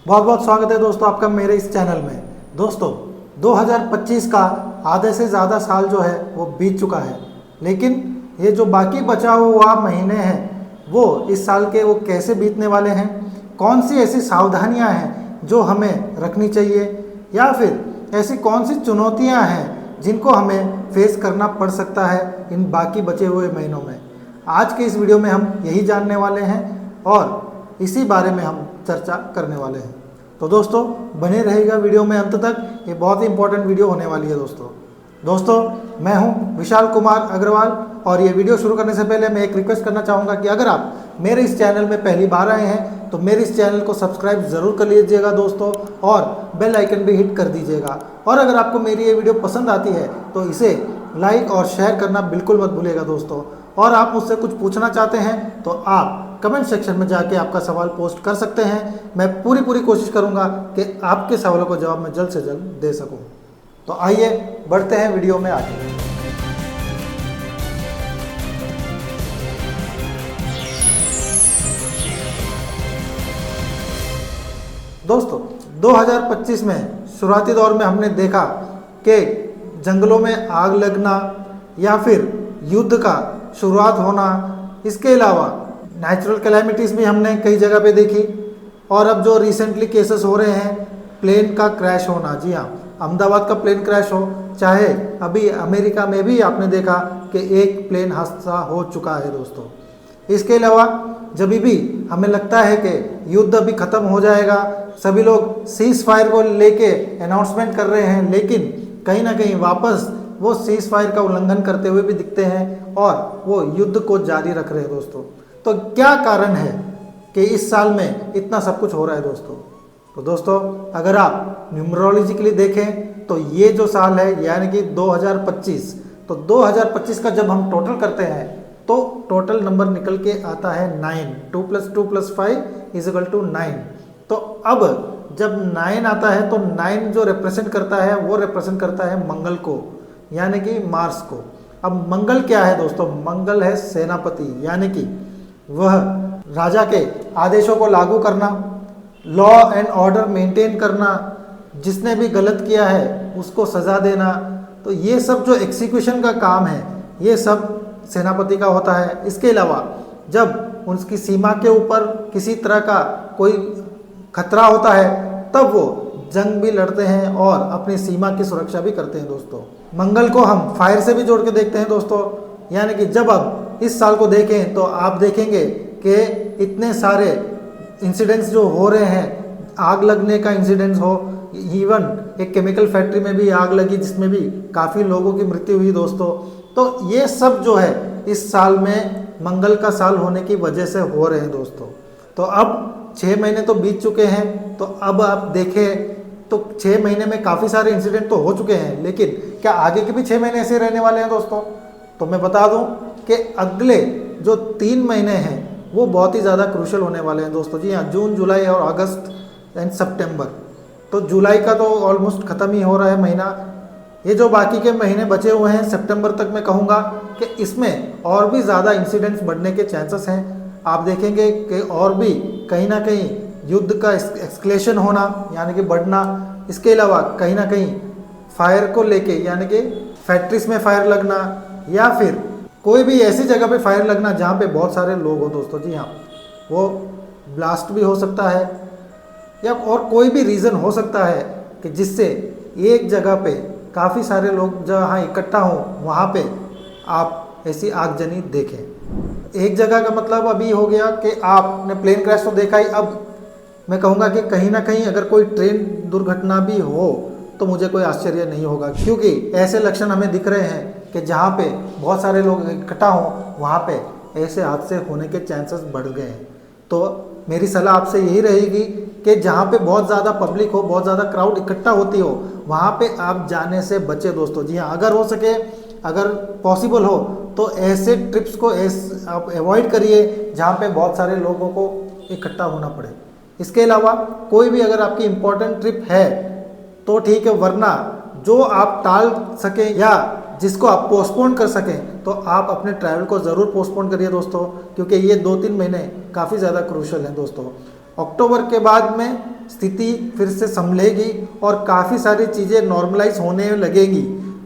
बहुत बहुत स्वागत है दोस्तों आपका मेरे इस चैनल में। दोस्तों 2025 का आधे से ज़्यादा साल जो है वो बीत चुका है, लेकिन ये जो बाकी बचा हुआ महीने हैं वो इस साल के वो कैसे बीतने वाले हैं, कौन सी ऐसी सावधानियां हैं जो हमें रखनी चाहिए, या फिर ऐसी कौन सी चुनौतियां हैं जिनको हमें फेस करना पड़ सकता है इन बाकी बचे हुए महीनों में। आज के इस वीडियो में हम यही जानने वाले हैं और इसी बारे में हम चर्चा करने वाले हैं। तो दोस्तों बने रहेगा वीडियो में अंत तक, ये बहुत ही इंपॉर्टेंट वीडियो होने वाली है। दोस्तों मैं हूं विशाल कुमार अग्रवाल और ये वीडियो शुरू करने से पहले मैं एक रिक्वेस्ट करना चाहूँगा कि अगर आप मेरे इस चैनल में पहली बार आए हैं तो मेरे इस चैनल को सब्सक्राइब ज़रूर कर लीजिएगा दोस्तों, और बेल आइकन भी हिट कर दीजिएगा। और अगर आपको मेरी ये वीडियो पसंद आती है तो इसे लाइक और शेयर करना बिल्कुल मत भूलिएगा दोस्तों। और आप मुझसे कुछ पूछना चाहते हैं तो आप कमेंट सेक्शन में जाके आपका सवाल पोस्ट कर सकते हैं। मैं पूरी कोशिश करूंगा कि आपके सवालों को जवाब मैं जल्द से जल्द दे सकूं। तो आइए बढ़ते हैं वीडियो में आगे। दोस्तों 2025 में शुरुआती दौर में हमने देखा कि जंगलों में आग लगना या फिर युद्ध का शुरुआत होना, इसके अलावा नेचुरल कैलेमिटीज़ भी हमने कई जगह पे देखी। और अब जो रिसेंटली केसेस हो रहे हैं प्लेन का क्रैश होना, जी हाँ, अहमदाबाद का प्लेन क्रैश हो, चाहे अभी अमेरिका में भी आपने देखा कि एक प्लेन हादसा हो चुका है दोस्तों। इसके अलावा जब भी हमें लगता है कि युद्ध अभी ख़त्म हो जाएगा, सभी लोग सीज फायर को लेके अनाउंसमेंट कर रहे हैं, लेकिन कहीं ना कहीं वापस वो सीज फायर का उल्लंघन करते हुए भी दिखते हैं और वो युद्ध को जारी रख रहे हैं दोस्तों। तो क्या कारण है कि इस साल में इतना सब कुछ हो रहा है दोस्तों? तो दोस्तों अगर आप न्यूमरोलॉजिकली देखें तो ये जो साल है यानी कि 2025, तो 2025 का जब हम टोटल करते हैं तो टोटल नंबर निकल के आता है 9। 2 + 2 + 5 = 9। तो अब जब 9 आता है तो 9 जो रिप्रेजेंट करता है वो रिप्रेजेंट करता है मंगल को, यानी कि मार्स को। अब मंगल क्या है दोस्तों? मंगल है सेनापति, यानी कि वह राजा के आदेशों को लागू करना, लॉ एंड ऑर्डर मेंटेन करना, जिसने भी गलत किया है उसको सज़ा देना। तो ये सब जो एग्जीक्यूशन का काम है ये सब सेनापति का होता है। इसके अलावा जब उसकी सीमा के ऊपर किसी तरह का कोई खतरा होता है तब वो जंग भी लड़ते हैं और अपनी सीमा की सुरक्षा भी करते हैं दोस्तों। मंगल को हम फायर से भी जोड़ के देखते हैं दोस्तों, यानी कि जब अब इस साल को देखें तो आप देखेंगे कि इतने सारे इंसिडेंट्स जो हो रहे हैं, आग लगने का इंसिडेंट्स हो, इवन एक केमिकल फैक्ट्री में भी आग लगी जिसमें भी काफ़ी लोगों की मृत्यु हुई दोस्तों। तो ये सब जो है इस साल में मंगल का साल होने की वजह से हो रहे हैं दोस्तों। तो अब 6 महीने तो बीत चुके हैं, तो अब आप देखें तो 6 महीने में काफ़ी सारे इंसिडेंट तो हो चुके हैं, लेकिन क्या आगे के भी 6 महीने ऐसे रहने वाले हैं दोस्तों? तो मैं बता दूं कि अगले जो 3 महीने हैं वो बहुत ही ज़्यादा क्रूशल होने वाले हैं दोस्तों। जी हाँ, जून, जुलाई और अगस्त एंड सितंबर। तो जुलाई का तो ऑलमोस्ट ख़त्म ही हो रहा है महीना। ये जो बाकी के महीने बचे हुए हैं सितंबर तक, मैं कहूँगा कि इसमें और भी ज़्यादा इंसिडेंट्स बढ़ने के चांसेस हैं। आप देखेंगे कि और भी कहीं ना कहीं युद्ध का एक्सक्लेशन होना, यानी कि बढ़ना। इसके अलावा कहीं ना कहीं फायर को लेके, यानी कि फैक्ट्रीज में फायर लगना या फिर कोई भी ऐसी जगह पे फायर लगना जहाँ पे बहुत सारे लोग हो दोस्तों। जी हाँ, वो ब्लास्ट भी हो सकता है या और कोई भी रीज़न हो सकता है कि जिससे एक जगह पे काफ़ी सारे लोग जहाँ इकट्ठा हों वहाँ पे आप ऐसी आगजनी देखें। एक जगह का मतलब अभी हो गया कि आपने प्लेन क्रैश तो देखा ही। अब मैं कहूँगा कि कहीं ना कहीं अगर कोई ट्रेन दुर्घटना भी हो तो मुझे कोई आश्चर्य नहीं होगा, क्योंकि ऐसे लक्षण हमें दिख रहे हैं कि जहाँ पे बहुत सारे लोग इकट्ठा हों वहाँ पे ऐसे हादसे होने के चांसेस बढ़ गए हैं। तो मेरी सलाह आपसे यही रहेगी कि जहाँ पे बहुत ज़्यादा पब्लिक हो, बहुत ज़्यादा क्राउड इकट्ठा होती हो, वहाँ पे आप जाने से बचें दोस्तों। जी हाँ, अगर हो सके, अगर पॉसिबल हो तो ऐसे ट्रिप्स को आप अवॉइड करिए जहाँ पे बहुत सारे लोगों को इकट्ठा होना पड़े। इसके अलावा कोई भी अगर आपकी इम्पोर्टेंट ट्रिप है तो ठीक है, वरना जो आप टाल सकें या जिसको आप पोस्टपोन कर सकें तो आप अपने ट्रैवल को ज़रूर पोस्टपोन करिए दोस्तों, क्योंकि ये 2-3 महीने काफ़ी ज़्यादा क्रूशल हैं दोस्तों। अक्टूबर के बाद में स्थिति फिर से संभलेगी और काफ़ी सारी चीज़ें नॉर्मलाइज होने लगेंगी।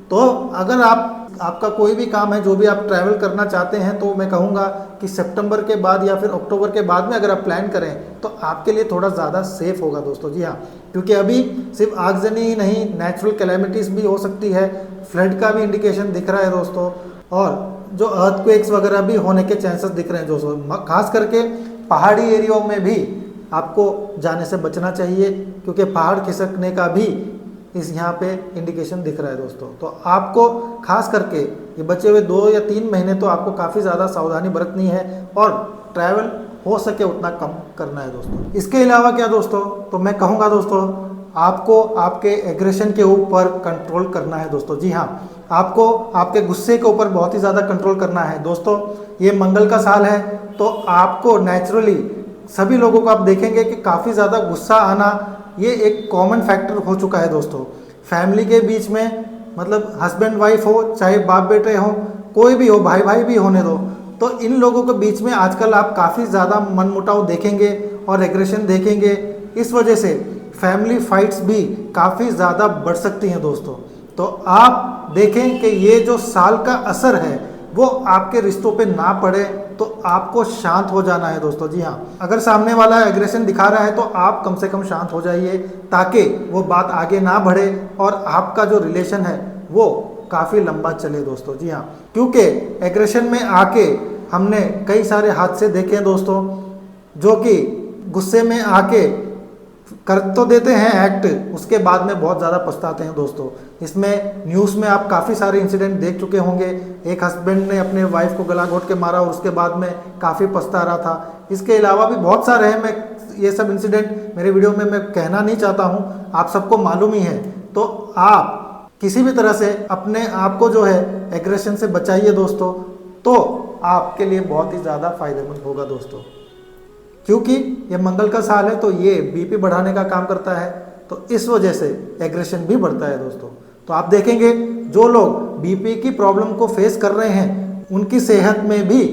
तो अगर आपका कोई भी काम है, जो भी आप ट्रैवल करना चाहते हैं, तो मैं कहूँगा कि सितंबर के बाद या फिर अक्टूबर के बाद में अगर आप प्लान करें तो आपके लिए थोड़ा ज़्यादा सेफ होगा दोस्तों। जी हाँ, क्योंकि अभी सिर्फ आगजनी ही नहीं, नेचुरल कैलेमिटीज़ भी हो सकती है, फ्लड का भी इंडिकेशन दिख रहा है दोस्तों, और जो अर्थक्वेक्स वगैरह भी होने के चांसेस दिख रहे हैं दोस्तों। खास करके पहाड़ी एरियाओं में भी आपको जाने से बचना चाहिए, क्योंकि पहाड़ खिसकने का भी इस यहाँ पे इंडिकेशन दिख रहा है दोस्तों। तो आपको खास करके ये बचे हुए 2 या 3 महीने तो आपको काफ़ी ज़्यादा सावधानी बरतनी है और ट्रैवल हो सके उतना कम करना है दोस्तों। इसके अलावा क्या दोस्तों, तो मैं कहूँगा दोस्तों, आपको आपके एग्रेशन के ऊपर कंट्रोल करना है दोस्तों। जी हाँ, आपको आपके गुस्से के ऊपर बहुत ही ज़्यादा कंट्रोल करना है दोस्तों। ये मंगल का साल है, तो आपको नेचुरली सभी लोगों को आप देखेंगे कि काफ़ी ज़्यादा गुस्सा आना ये एक कॉमन फैक्टर हो चुका है दोस्तों। फैमिली के बीच में, मतलब हस्बैंड वाइफ हो, चाहे बाप बेटे हो, कोई भी हो, भाई भाई भी होने दो, तो इन लोगों के बीच में आजकल आप काफ़ी ज़्यादा मनमुटाव देखेंगे और एग्रेशन देखेंगे। इस वजह से फैमिली फाइट्स भी काफ़ी ज़्यादा बढ़ सकती हैं दोस्तों। तो आप देखें कि ये जो साल का असर है वो आपके रिश्तों पे ना पड़े, तो आपको शांत हो जाना है दोस्तों। जी हाँ, अगर सामने वाला एग्रेशन दिखा रहा है तो आप कम से कम शांत हो जाइए, ताकि वो बात आगे ना बढ़े और आपका जो रिलेशन है वो काफ़ी लंबा चले दोस्तों। जी हाँ, क्योंकि एग्रेशन में आके हमने कई सारे हादसे देखे हैं दोस्तों, जो कि गुस्से में आके कर तो देते हैं एक्ट, उसके बाद में बहुत ज़्यादा पछताते हैं दोस्तों। इसमें न्यूज़ में आप काफ़ी सारे इंसिडेंट देख चुके होंगे। एक हस्बैंड ने अपने वाइफ को गला घोट के मारा और उसके बाद में काफ़ी पछता रहा था। इसके अलावा भी बहुत सारे हैं, मैं ये सब इंसिडेंट मेरे वीडियो में मैं कहना नहीं चाहता हूँ, आप सबको मालूम ही है। तो आप किसी भी तरह से अपने आप को जो है एग्रेशन से बचाइए दोस्तों, तो आपके लिए बहुत ही ज़्यादा फायदेमंद होगा दोस्तों। क्योंकि ये मंगल का साल है, तो ये बीपी बढ़ाने का काम करता है, तो इस वजह से एग्रेशन भी बढ़ता है दोस्तों। तो आप देखेंगे जो लोग बीपी की प्रॉब्लम को फेस कर रहे हैं, उनकी सेहत में भी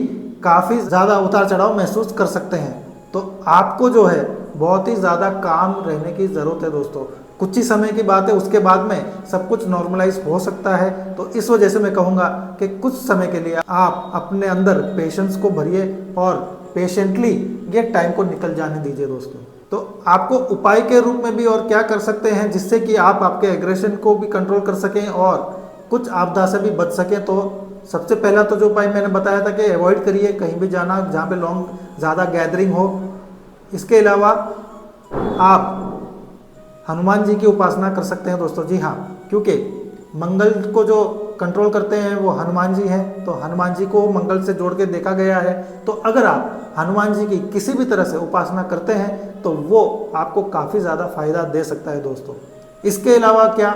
काफ़ी ज़्यादा उतार चढ़ाव महसूस कर सकते हैं। तो आपको जो है बहुत ही ज़्यादा काम रहने की ज़रूरत है दोस्तों। कुछ ही समय की बात है, उसके बाद में सब कुछ नॉर्मलाइज हो सकता है। तो इस वजह से मैं कहूँगा कि कुछ समय के लिए आप अपने अंदर पेशेंस को भरिए और पेशेंटली ये टाइम को निकल जाने दीजिए दोस्तों। तो आपको उपाय के रूप में भी और क्या कर सकते हैं जिससे कि आप आपके एग्रेशन को भी कंट्रोल कर सकें और कुछ आपदा से भी बच सकें। तो सबसे पहला तो जो उपाय मैंने बताया था कि अवॉइड करिए कहीं भी जाना जहाँ पे लॉन्ग ज़्यादा गैदरिंग हो। इसके अलावा आप हनुमान जी की उपासना कर सकते हैं दोस्तों। जी हाँ, क्योंकि मंगल को जो कंट्रोल करते हैं वो हनुमान जी हैं, तो हनुमान जी को मंगल से जोड़ के देखा गया है। तो अगर आप हनुमान जी की किसी भी तरह से उपासना करते हैं तो वो आपको काफ़ी ज़्यादा फायदा दे सकता है दोस्तों। इसके अलावा क्या,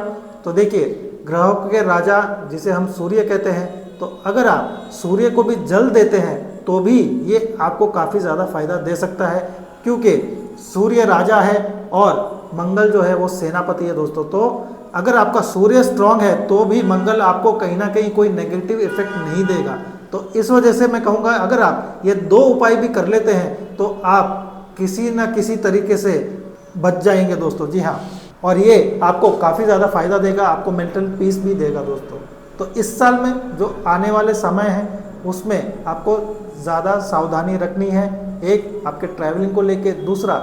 तो देखिए ग्रहों के राजा जिसे हम सूर्य कहते हैं, तो अगर आप सूर्य को भी जल देते हैं तो भी ये आपको काफ़ी ज़्यादा फायदा दे सकता है, क्योंकि सूर्य राजा है और मंगल जो है वो सेनापति है दोस्तों। तो अगर आपका सूर्य स्ट्रांग है तो भी मंगल आपको कहीं ना कहीं कोई नेगेटिव इफेक्ट नहीं देगा। तो इस वजह से मैं कहूँगा अगर आप ये 2 उपाय भी कर लेते हैं तो आप किसी न किसी तरीके से बच जाएंगे दोस्तों। जी हाँ, और ये आपको काफ़ी ज़्यादा फायदा देगा, आपको मेंटल पीस भी देगा दोस्तों। तो इस साल में जो आने वाले समय है उसमें आपको ज़्यादा सावधानी रखनी है। एक आपके ट्रैवलिंग को लेके, दूसरा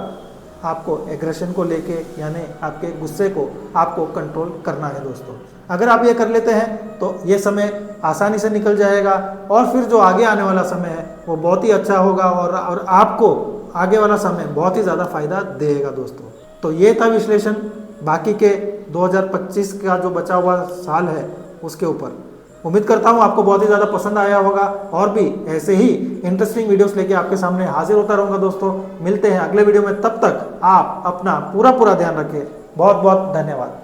आपको एग्रेशन को लेके, यानी आपके गुस्से को आपको कंट्रोल करना है दोस्तों। अगर आप ये कर लेते हैं तो ये समय आसानी से निकल जाएगा और फिर जो आगे आने वाला समय है वो बहुत ही अच्छा होगा और आपको आगे वाला समय बहुत ही ज़्यादा फायदा देगा दोस्तों। तो ये था विश्लेषण बाकी के 2025 का जो बचा हुआ साल है उसके ऊपर। उम्मीद करता हूँ आपको बहुत ही ज़्यादा पसंद आया होगा और भी ऐसे ही इंटरेस्टिंग वीडियोस लेके आपके सामने हाजिर होता रहूँगा दोस्तों। मिलते हैं अगले वीडियो में, तब तक आप अपना पूरा ध्यान रखें। बहुत बहुत धन्यवाद।